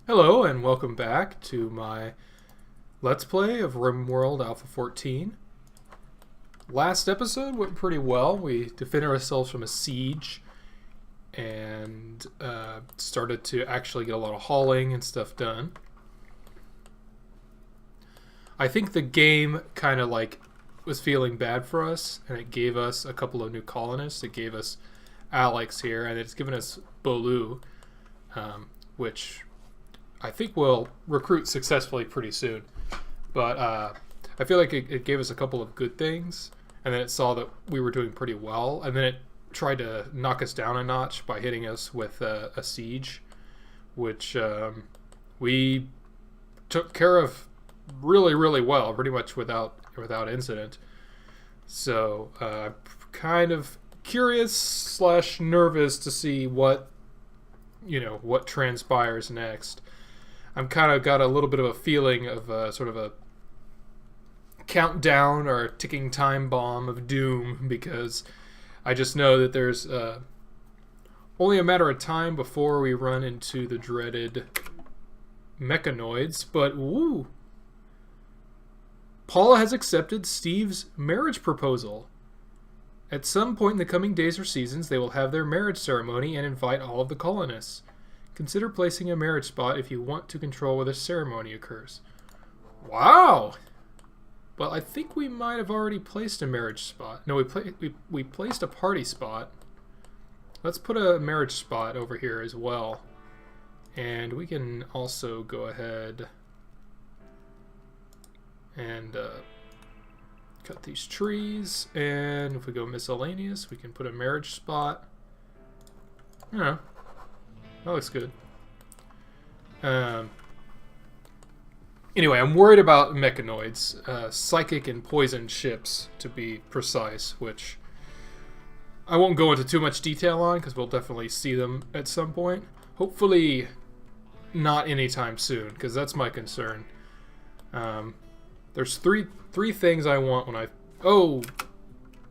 Hello and welcome back to my Let's Play of RimWorld Alpha 14. Last episode went pretty well. We defended ourselves from a siege and started to actually get a lot of hauling and stuff done. I think the game kind of was feeling bad for us, and it gave us a couple of new colonists. It gave us Alex here, and it's given us Bolu, which I think we'll recruit successfully pretty soon. But I feel like it gave us a couple of good things, and then it saw that we were doing pretty well, and then it tried to knock us down a notch by hitting us with a siege, which we took care of really, really well, pretty much without incident. So I'm kind of curious / nervous to see what transpires next. I'm kind of got a little bit of a feeling of sort of a countdown or a ticking time bomb of doom, because I just know that there's only a matter of time before we run into the dreaded mechanoids. But woo! Paula has accepted Steve's marriage proposal. At some point in the coming days or seasons, they will have their marriage ceremony and invite all of the colonists. Consider placing a marriage spot if you want to control where the ceremony occurs. Wow! Well, I think we might have already placed a marriage spot. No, we placed a party spot. Let's put a marriage spot over here as well. And we can also go ahead and cut these trees. And if we go miscellaneous, we can put a marriage spot. Yeah. That looks good. Anyway, I'm worried about mechanoids, psychic and poison ships, to be precise, which I won't go into too much detail on because we'll definitely see them at some point. Hopefully not anytime soon, because that's my concern. There's three things I want when I... Oh!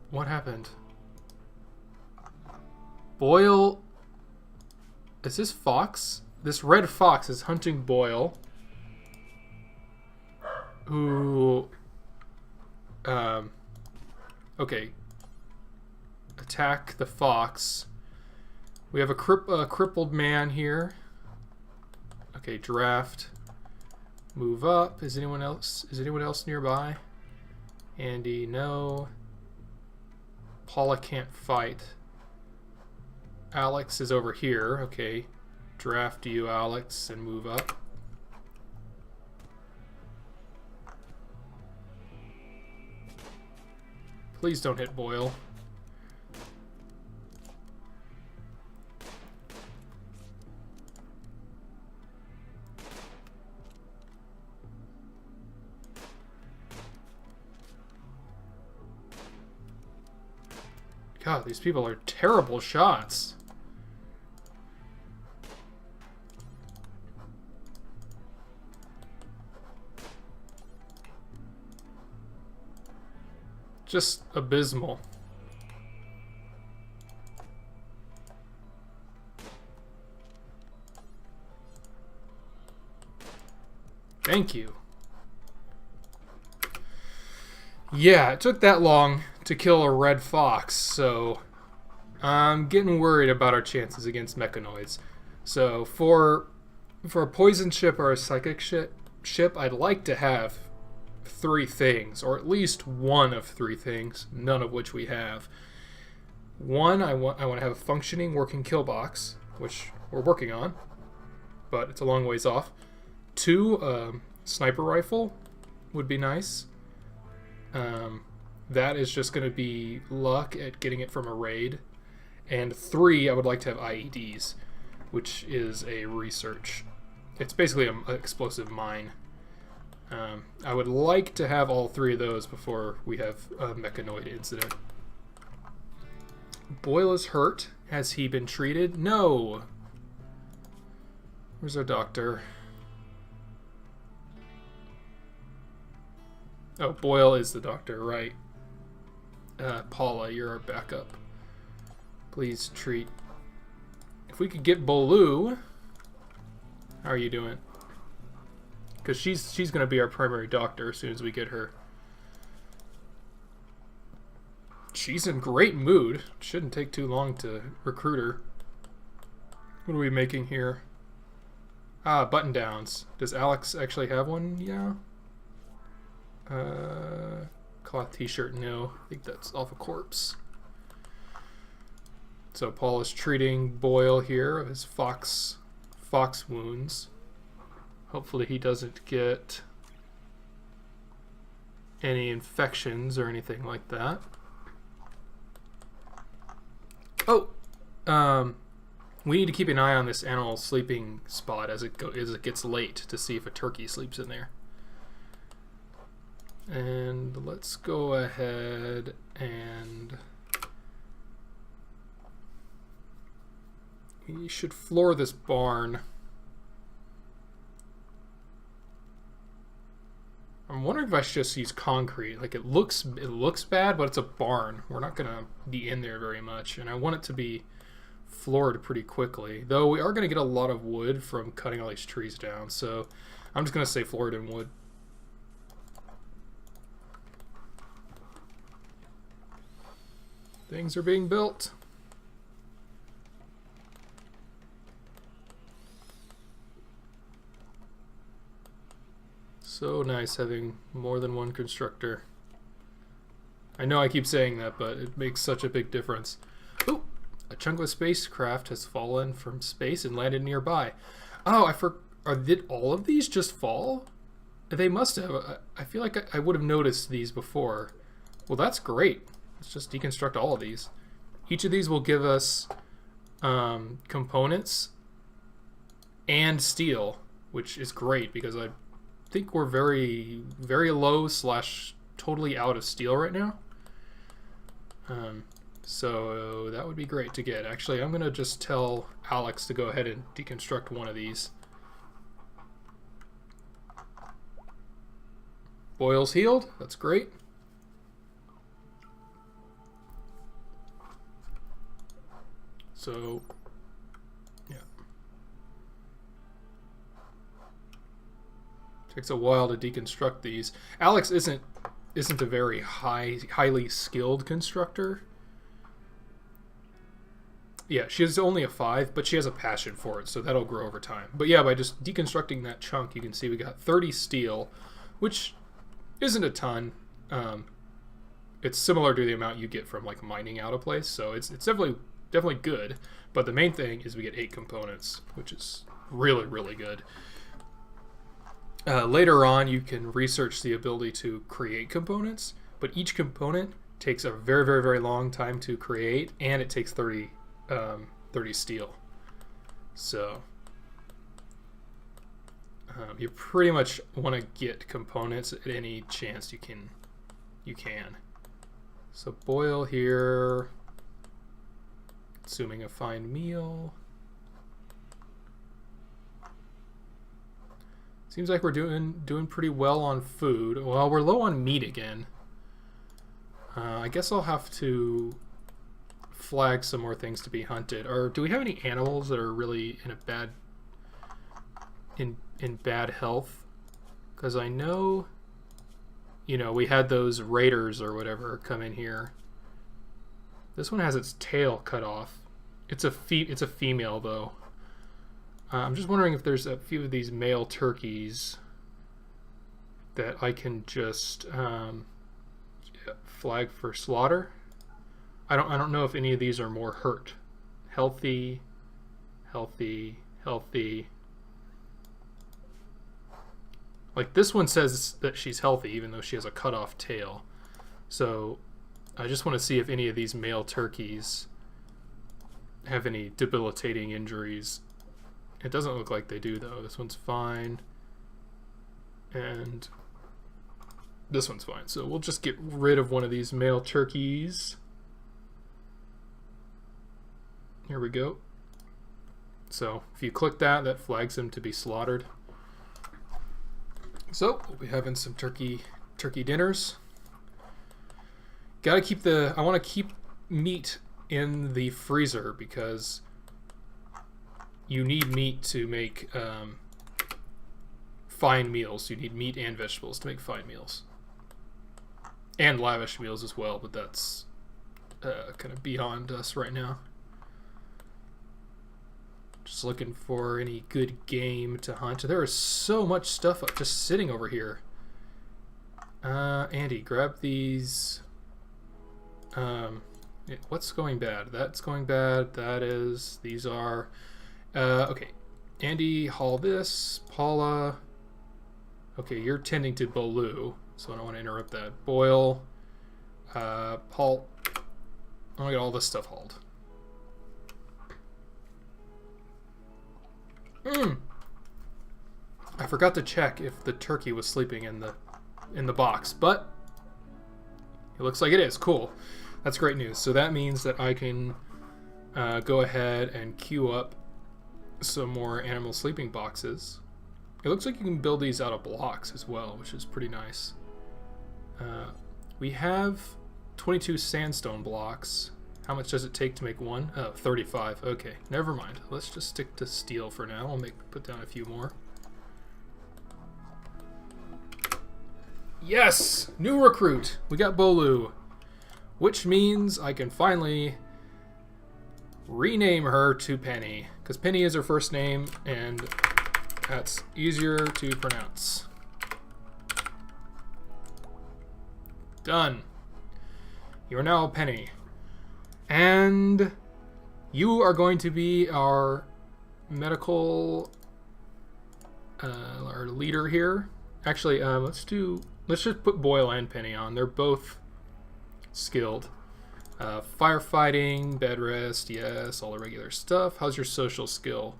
What happened? Boyle... Is this Fox? This red fox is hunting Boyle, who, okay, attack the fox. We have a crippled man here. Okay, draft. Move up. Is anyone else nearby? Andy, no. Paula can't fight. Alex is over here. Okay. Draft you, Alex, and move up. Please don't hit Boyle. God, these people are terrible shots. Just abysmal. Thank you. Yeah, it took that long to kill a red fox, so I'm getting worried about our chances against mechanoids. So for a poison ship or a psychic ship, I'd like to have three things, or at least one of three things, none of which we have. One, I want to have a functioning working kill box, which we're working on, but it's a long ways off. Two, sniper rifle would be nice. That is just going to be luck at getting it from a raid. And three, I would like to have IEDs, which is a research. It's basically an explosive mine. I would like to have all three of those before we have a mechanoid incident. Boyle is hurt. Has he been treated? No. Where's our doctor? Oh, Boyle is the doctor, right. Paula, you're our backup. Please treat... If we could get Bolu... How are you doing? Because she's going to be our primary doctor as soon as we get her. She's in great mood. Shouldn't take too long to recruit her. What are we making here? Ah, button downs. Does Alex actually have one? Yeah. Cloth t-shirt, no. I think that's off a corpse. So Paul is treating Boyle here of his fox wounds. Hopefully he doesn't get any infections or anything like that. Oh, we need to keep an eye on this animal sleeping spot as it gets late to see if a turkey sleeps in there. And let's go ahead and we should floor this barn. I'm wondering if I should just use concrete. Like it looks bad, but it's a barn. We're not gonna be in there very much, and I want it to be floored pretty quickly. Though we are gonna get a lot of wood from cutting all these trees down, so I'm just gonna say floored in wood. Things are being built. So nice having more than one constructor. I know I keep saying that, but it makes such a big difference. Ooh, a chunk of a spacecraft has fallen from space and landed nearby. Oh, did all of these just fall? They must have. I feel like I would have noticed these before. Well, that's great. Let's just deconstruct all of these. Each of these will give us components and steel, which is great because I think we're very, very low / totally out of steel right now. So that would be great to get. Actually, I'm going to just tell Alex to go ahead and deconstruct one of these. Boyle's healed. That's great. So, yeah. Takes a while to deconstruct these. Alex isn't a very highly skilled constructor. Yeah, she is only a 5, but she has a passion for it, so that'll grow over time. But yeah, by just deconstructing that chunk, you can see we got 30 steel, which isn't a ton. It's similar to the amount you get from like mining out a place, so it's definitely good. But the main thing is we get 8 components, which is really, really good. Later on, you can research the ability to create components, but each component takes a very, very, very long time to create, and it takes 30 steel. So you pretty much want to get components at any chance you can. So Boyle here, consuming a fine meal. Seems like we're doing pretty well on food. Well, we're low on meat again. I guess I'll have to flag some more things to be hunted. Or do we have any animals that are really in a bad health? Because I know, we had those raiders or whatever come in here. This one has its tail cut off. It's a female though. I'm just wondering if there's a few of these male turkeys that I can just flag for slaughter. I don't know if any of these are more hurt. Healthy. Like this one says that she's healthy even though she has a cut off tail. So I just want to see if any of these male turkeys have any debilitating injuries. It doesn't look like they do though. This one's fine. And this one's fine. So we'll just get rid of one of these male turkeys. Here we go. So if you click that flags them to be slaughtered. So we'll be having some turkey dinners. I want to keep meat in the freezer because you need meat to make fine meals. You need meat and vegetables to make fine meals. And lavish meals as well, but that's kind of beyond us right now. Just looking for any good game to hunt. There is so much stuff just sitting over here. Andy, grab these. What's going bad? That's going bad. That is. These are. Okay. Andy, haul this. Paula. Okay, you're tending to Baloo, so I don't want to interrupt that. Boyle. Paul. I want to get all this stuff hauled. I forgot to check if the turkey was sleeping in the box, but it looks like it is. Cool. That's great news. So that means that I can go ahead and queue up some more animal sleeping boxes. It looks like you can build these out of blocks as well, which is pretty nice. We have 22 sandstone blocks. How much does it take to make one? Oh, 35. Okay, never mind. Let's just stick to steel for now. I'll put down a few more. Yes! New recruit! We got Bolu. Which means I can finally rename her to Penny. Because Penny is her first name, and that's easier to pronounce. Done. You are now Penny. And you are going to be our medical our leader here. Actually, let's just put Boyle and Penny on. They're both skilled. Firefighting, bed rest, yes, all the regular stuff. How's your social skill?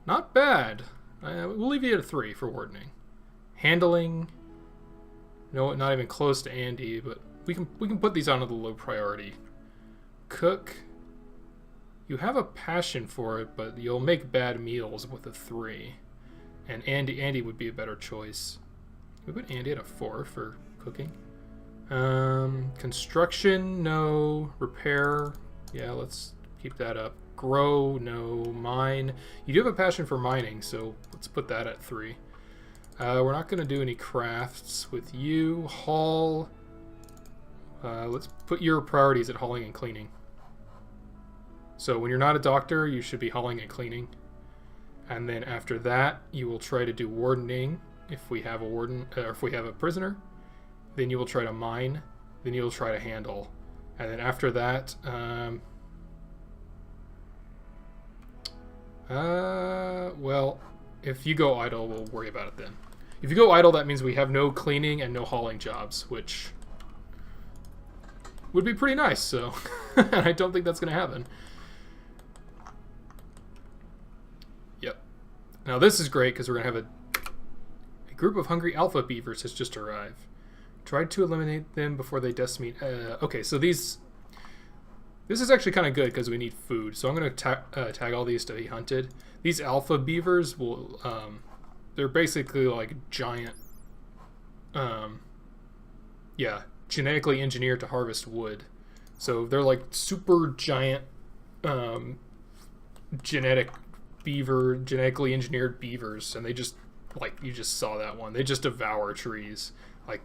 Not bad. We'll leave you at a 3 for wardening. Handling, no, not even close to Andy, but we can put these on to the low priority. Cook, you have a passion for it, but you'll make bad meals with a 3. And Andy would be a better choice. We put Andy at a 4 for cooking. Construction, no. Repair, yeah, let's keep that up. Grow, no. Mine, you do have a passion for mining, so let's put that at 3. We're not going to do any crafts with you. Haul, let's put your priorities at hauling and cleaning. So when you're not a doctor, you should be hauling and cleaning. And then after that, you will try to do wardening if we have a warden, or if we have a prisoner. Then you will try to mine. Then you will try to handle. And then after that, well, if you go idle, we'll worry about it then. If you go idle, that means we have no cleaning and no hauling jobs, which would be pretty nice, so I don't think that's going to happen. Yep. Now this is great because we're going to have a group of hungry alpha beavers has just arrived. Tried to eliminate them before they decimate. Okay, so this is actually kind of good because we need food. So I'm going to tag all these to be hunted. These alpha beavers will, they're basically like giant, yeah, genetically engineered to harvest wood. So they're like super giant, genetically engineered beavers, and they just, like, you just saw that one. They just devour trees like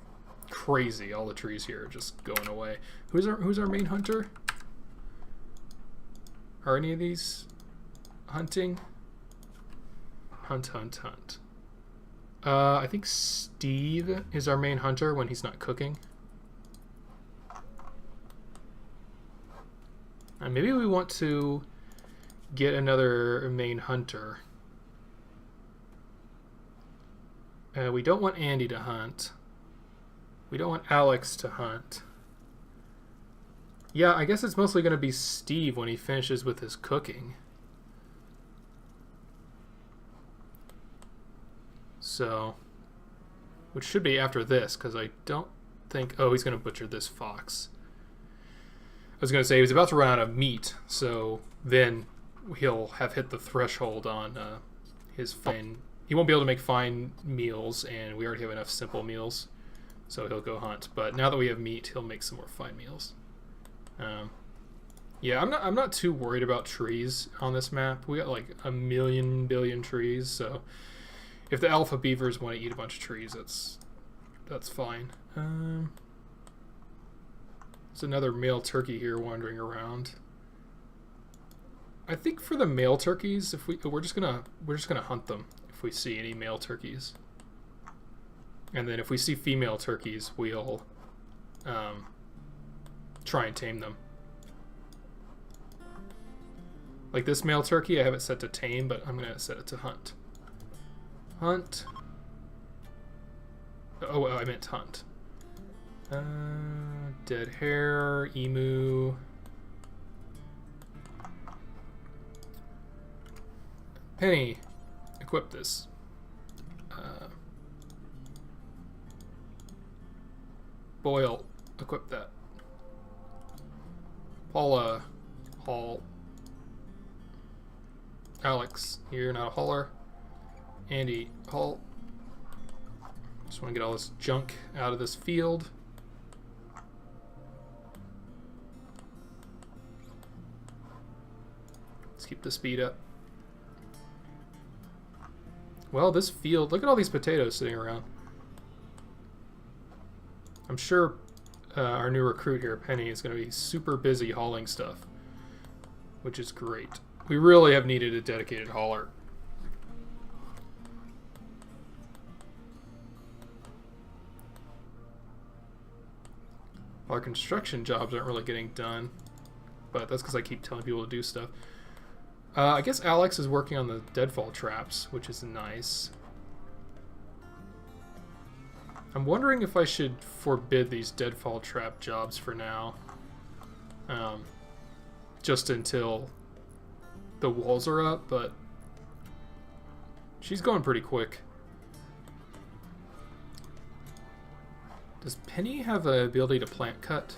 crazy. All the trees here are just going away. Who's our main hunter? Are any of these hunting? Hunt. I think Steve is our main hunter when he's not cooking. And maybe we want to get another main hunter. We don't want Andy to hunt. We don't want Alex to hunt. Yeah, I guess it's mostly going to be Steve when he finishes with his cooking. So, which should be after this, because I don't think... Oh, he's going to butcher this fox. I was going to say he was about to run out of meat, so then he'll have hit the threshold on his fine... He won't be able to make fine meals, and we already have enough simple meals, so he'll go hunt. But now that we have meat, he'll make some more fine meals. Yeah, I'm not too worried about trees on this map. We got like a billion trees, so if the alpha beavers want to eat a bunch of trees, that's fine. There's another male turkey here wandering around. I think for the male turkeys, if we're just gonna hunt them if we see any male turkeys, and then if we see female turkeys, we'll try and tame them. Like this male turkey, I have it set to tame, but I'm gonna set it to hunt. Hunt. Oh, I meant hunt. Dead hare, emu. Penny, equip this. Boyle, equip that. Paula, haul. Alex, you're not a hauler. Andy, haul. Just want to get all this junk out of this field. Let's keep the speed up. Well, this field, look at all these potatoes sitting around. I'm sure our new recruit here, Penny, is going to be super busy hauling stuff, which is great. We really have needed a dedicated hauler. Our construction jobs aren't really getting done, but that's because I keep telling people to do stuff. I guess Alex is working on the deadfall traps, which is nice. I'm wondering if I should forbid these deadfall trap jobs for now. Just until the walls are up, but she's going pretty quick. Does Penny have the ability to plant cut?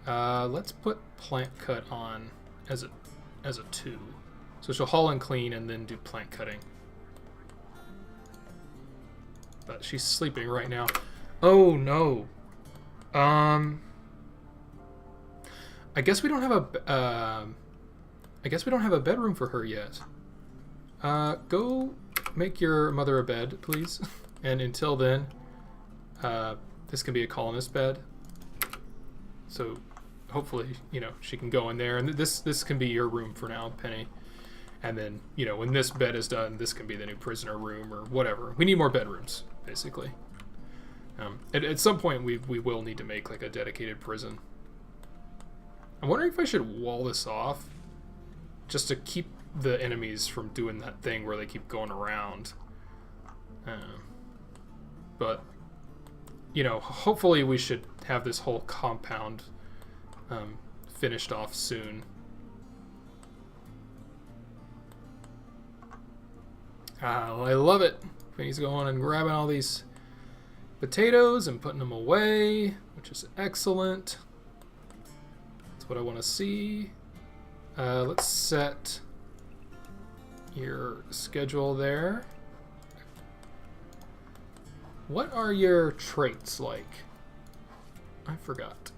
Let's put plant cut on as a 2. So she'll haul and clean and then do plant cutting. But she's sleeping right now. Oh no. I guess we don't have a bedroom for her yet. Go make your mother a bed, please. And until then, this can be a colonist bed. So hopefully, you know, she can go in there, and this can be your room for now, Penny. And then, you know, when this bed is done, this can be the new prisoner room or whatever. We need more bedrooms, basically. At some point, we will need to make like a dedicated prison. I'm wondering if I should wall this off, just to keep the enemies from doing that thing where they keep going around. But you know, hopefully we should have this whole compound finished off soon. I love it. He's going and grabbing all these potatoes and putting them away, which is excellent. That's what I want to see. Let's set your schedule there. What are your traits like? I forgot.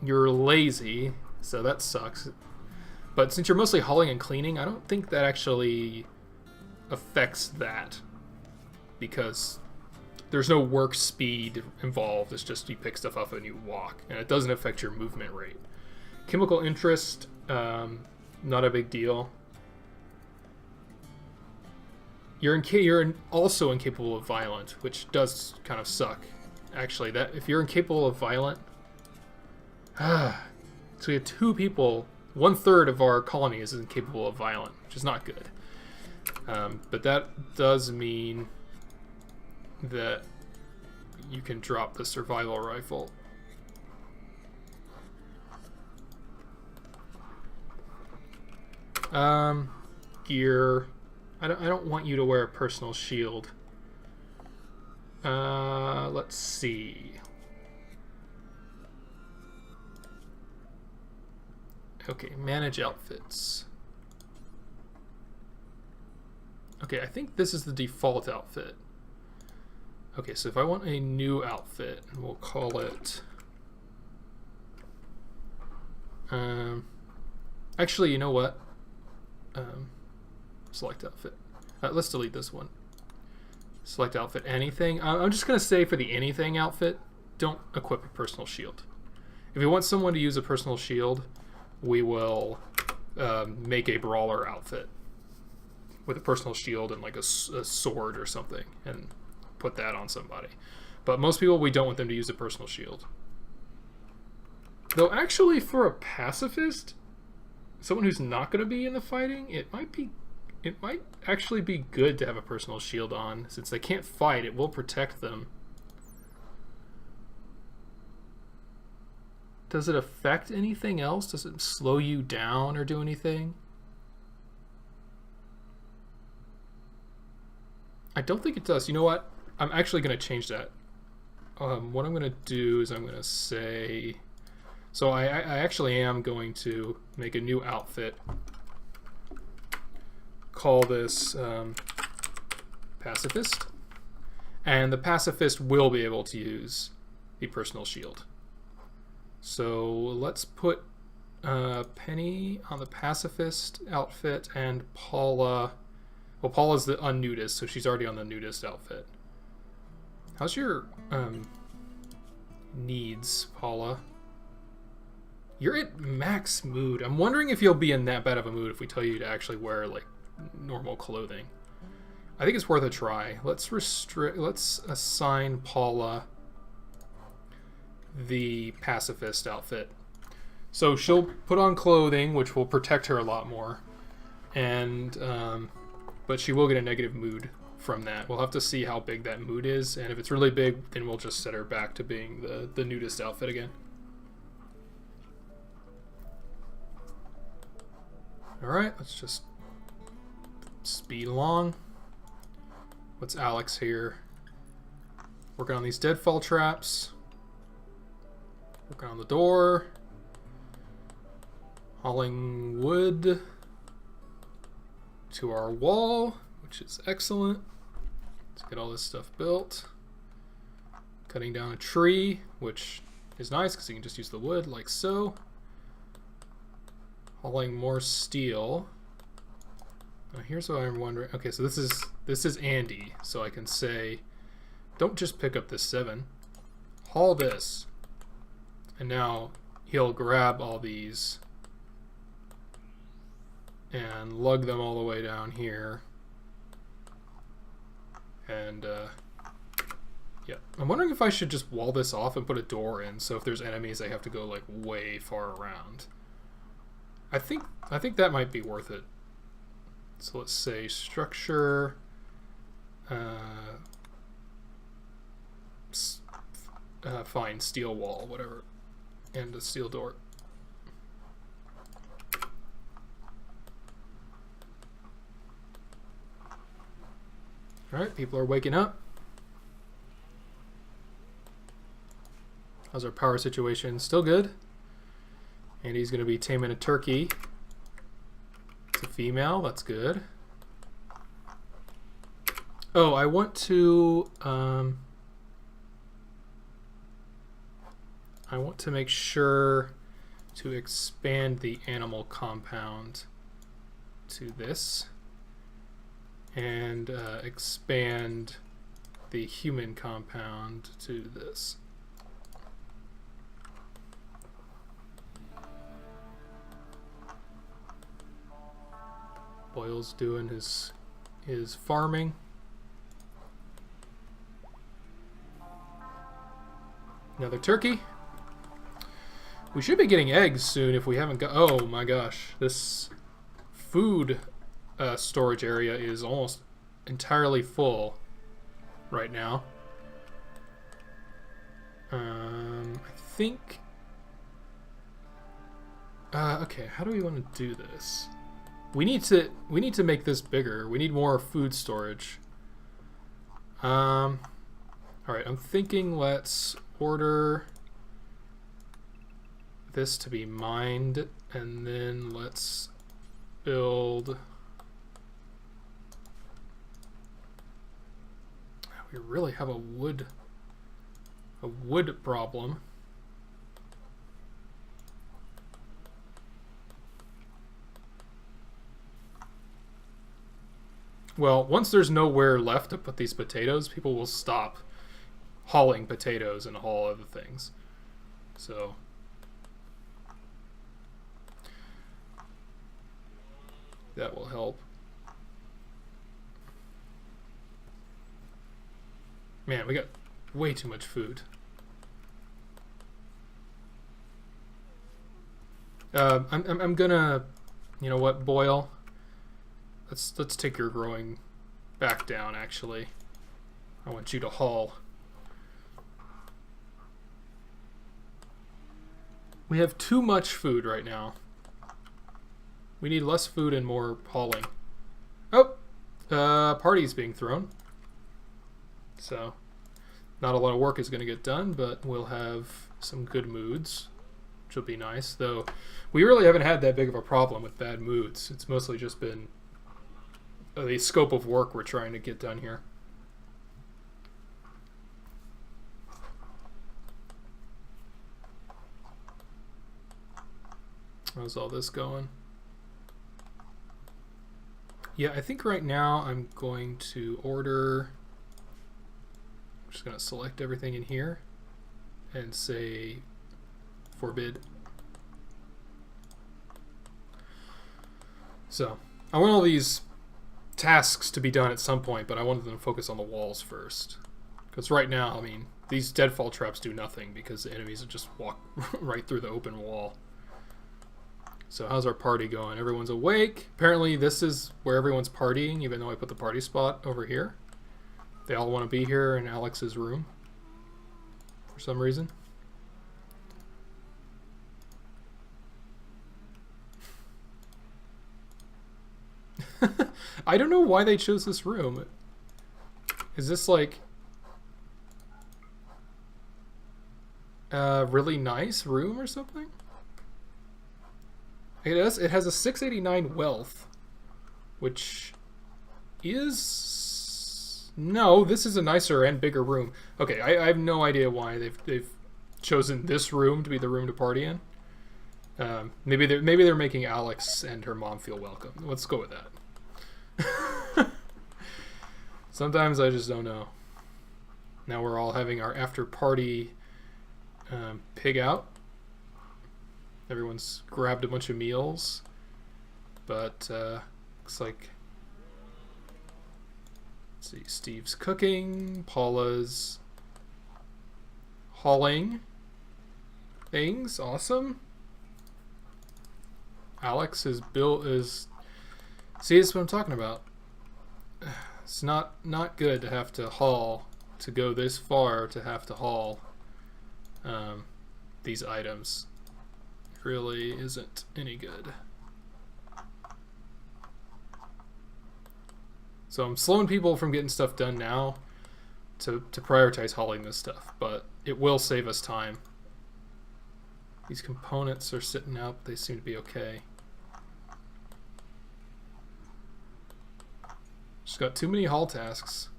You're lazy, so that sucks. But since you're mostly hauling and cleaning, I don't think that actually affects that, because there's no work speed involved. It's just you pick stuff up and you walk, and it doesn't affect your movement rate. Chemical interest, not a big deal. You're also incapable of violent, which does kind of suck. Actually, that if you're incapable of violent, so we have 2 people. 1/3 of our colony is incapable of violent, which is not good. But that does mean that you can drop the survival rifle. Gear. I don't want you to wear a personal shield. Let's see. Okay, manage outfits. Okay, I think this is the default outfit. Okay, so if I want a new outfit, we'll call it... actually, you know what? Select outfit. Let's delete this one. Select outfit anything. I'm just going to say for the anything outfit, don't equip a personal shield. If we want someone to use a personal shield, we will make a brawler outfit with a personal shield and like a sword or something and put that on somebody. But most people, we don't want them to use a personal shield. Though actually for a pacifist, someone who's not going to be in the fighting, it might actually be good to have a personal shield on. Since they can't fight, it will protect them. Does it affect anything else? Does it slow you down or do anything? I don't think it does. You know what? I'm actually going to change that. What I'm going to do is I'm going to say... So I actually am going to make a new outfit. Call this Pacifist. And the Pacifist will be able to use the personal shield. So let's put Penny on the Pacifist outfit and Paula... Well, Paula's the unnudist, so she's already on the nudist outfit. How's your needs, Paula? You're at max mood. I'm wondering if you'll be in that bad of a mood if we tell you to actually wear like normal clothing. I think it's worth a try. Let's assign Paula the pacifist outfit. So she'll put on clothing, which will protect her a lot more, and but she will get a negative mood from that. We'll have to see how big that mood is, and if it's really big, then we'll just set her back to being the nudist outfit again. Alright, let's just speed along. What's Alex here? Working on these deadfall traps. Working on the door. Hauling wood to our wall, which is excellent. Let's get all this stuff built. Cutting down a tree, which is nice because you can just use the wood like so. Hauling more steel. Now here's what I'm wondering. Okay, so this is Andy, so I can say, don't just pick up this 7. Haul this. And now he'll grab all these and lug them all the way down here. And yeah, I'm wondering if I should just wall this off and put a door in, so if there's enemies, they have to go like way far around. I think that might be worth it. So let's say structure, fine, steel wall, whatever, and a steel door. All right, people are waking up. How's our power situation? Still good. And he's going to be taming a turkey. It's a female. That's good. Oh, I want to make sure to expand the animal compound to this, and expand the human compound to this. Boyle's doing his farming. Another turkey. We should be getting eggs soon if we haven't got... Oh my gosh, this food storage area is almost entirely full right now. I think... okay, how do we want to do this? We need to make this bigger. We need more food storage. All right, I'm thinking let's order this to be mined, and then let's build. We really have a wood problem. Well, once there's nowhere left to put these potatoes, people will stop hauling potatoes and haul other things. So that will help. Man, we got way too much food. I'm gonna, you know what, Boyle? Let's take your growing back down. Actually, I want you to haul. We have too much food right now. We need less food and more hauling. Oh, party's being thrown. So, not a lot of work is going to get done, but we'll have some good moods, which will be nice. Though, we really haven't had that big of a problem with bad moods. It's mostly just been the scope of work we're trying to get done here. How's all this going? Yeah, I think right now I'm going to order... I'm just going to select everything in here and say forbid. So, I want all these tasks to be done at some point, but I wanted them to focus on the walls first. Because right now, I mean, these deadfall traps do nothing because the enemies will just walk right through the open wall. So how's our party going? Everyone's awake. Apparently this is where everyone's partying, even though I put the party spot over here. They all want to be here in Alex's room for some reason. I don't know why they chose this room. Is this like a really nice room or something? It has a 689 wealth, which is... No, this is a nicer and bigger room. Okay, I have no idea why they've chosen this room to be the room to party in. Maybe they're making Alex and her mom feel welcome. Let's go with that. Sometimes I just don't know. Now we're all having our after party pig out. Everyone's grabbed a bunch of meals, but looks like, let's see, Steve's cooking, Paula's hauling things, awesome. Alex is see, that's what I'm talking about. It's not good to have to haul, to go this far to have to haul these items. Really isn't any good. So I'm slowing people from getting stuff done now to prioritize hauling this stuff, but it will save us time. These components are sitting out, but they seem to be okay. Just got too many haul tasks.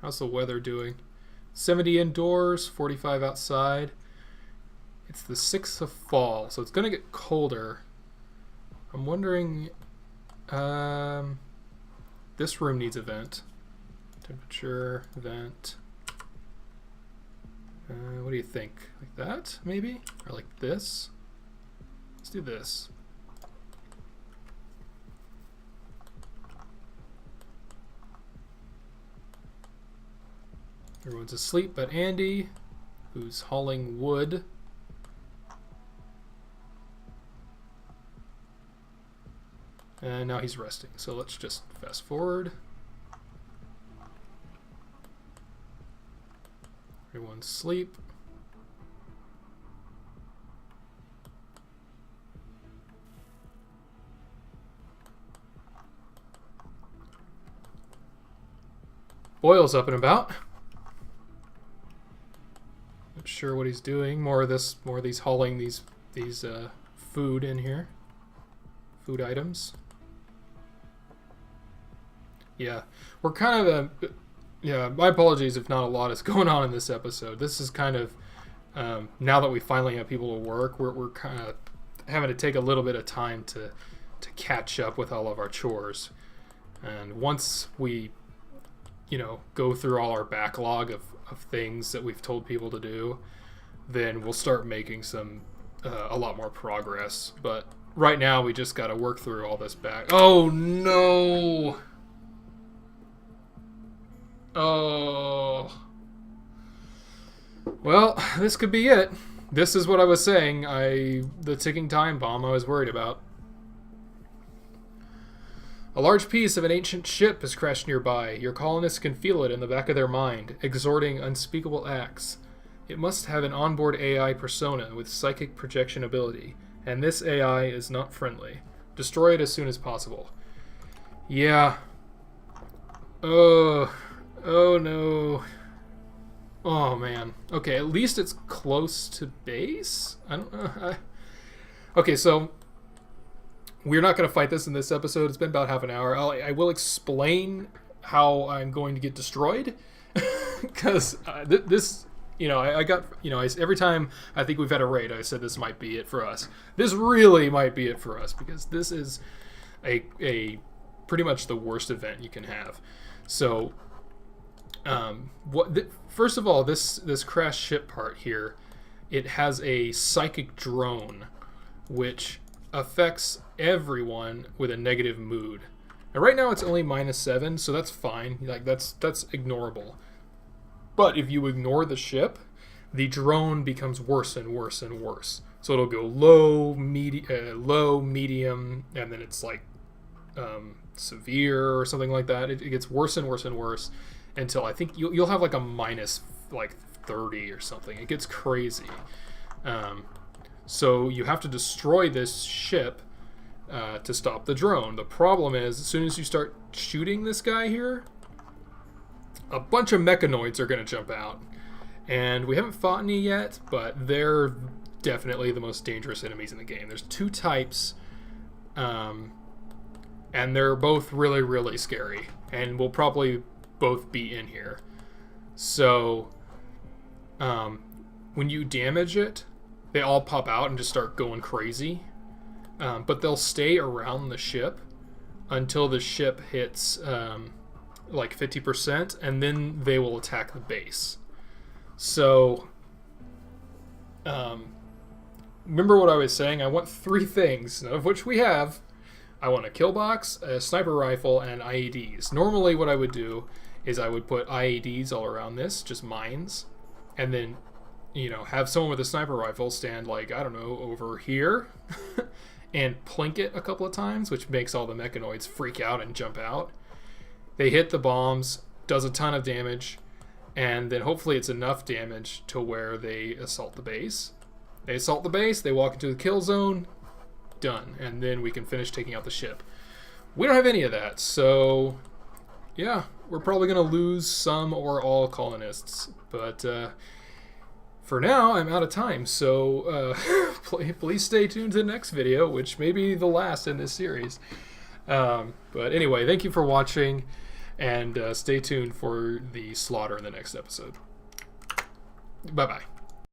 How's the weather doing? 70 indoors, 45 outside. It's the 6th of fall, so it's going to get colder. I'm wondering... this room needs a vent. Temperature, vent. What do you think? Like that, maybe? Or like this? Let's do this. Everyone's asleep but Andy, who's hauling wood. And now he's resting, so let's just fast forward. Everyone's asleep. Boyle's up and about. Not sure what he's doing. More of these hauling these food in here. Food items. Yeah, we're kind of yeah, my apologies if not a lot is going on in this episode. This is kind of now that we finally have people to work, we're kind of having to take a little bit of time to to catch up with all of our chores. And once we, go through all our backlog of things that we've told people to do, then we'll start making a lot more progress. But right now we just got to work through all this back. Oh no! Oh. Well, this could be it. This is what I was saying. The ticking time bomb I was worried about. A large piece of an ancient ship has crashed nearby. Your colonists can feel it in the back of their mind, exhorting unspeakable acts. It must have an onboard AI persona with psychic projection ability, and this AI is not friendly. Destroy it as soon as possible. Yeah. Oh no. Oh man. Okay, at least it's close to base? I don't know. Okay, so we're not going to fight this in this episode. It's been about half an hour. I will explain how I'm going to get destroyed. Because this, I got, every time I think we've had a raid, I said this might be it for us. This really might be it for us, because this is a pretty much the worst event you can have. So, first of all, this crash ship part here, it has a psychic drone, which affects everyone with a negative mood. And right now it's only -7, so that's fine. Like that's ignorable. But if you ignore the ship, the drone becomes worse and worse and worse. So it'll go low, medium, and then it's like severe or something like that. It gets worse and worse and worse until I think you'll have like a minus like 30 or something. It gets crazy. So you have to destroy this ship to stop the drone. The problem is, as soon as you start shooting this guy here, a bunch of mechanoids are going to jump out. And we haven't fought any yet, but they're definitely the most dangerous enemies in the game. There's 2 types, and they're both really, really scary. And we'll probably both be in here. So, when you damage it, they all pop out and just start going crazy. But they'll stay around the ship until the ship hits like 50%, and then they will attack the base. So, remember what I was saying? I want 3 things, none of which we have. I want a kill box, a sniper rifle, and IEDs. Normally what I would do is I would put IEDs all around this, just mines, and then have someone with a sniper rifle stand, like, I don't know, over here and plink it a couple of times, which makes all the mechanoids freak out and jump out. They hit the bombs, does a ton of damage, and then hopefully it's enough damage to where they assault the base. They assault the base, they walk into the kill zone, done, and then we can finish taking out the ship. We don't have any of that, so yeah, we're probably going to lose some or all colonists, but for now, I'm out of time, so please stay tuned to the next video, which may be the last in this series. But anyway, thank you for watching, and stay tuned for the slaughter in the next episode. Bye-bye.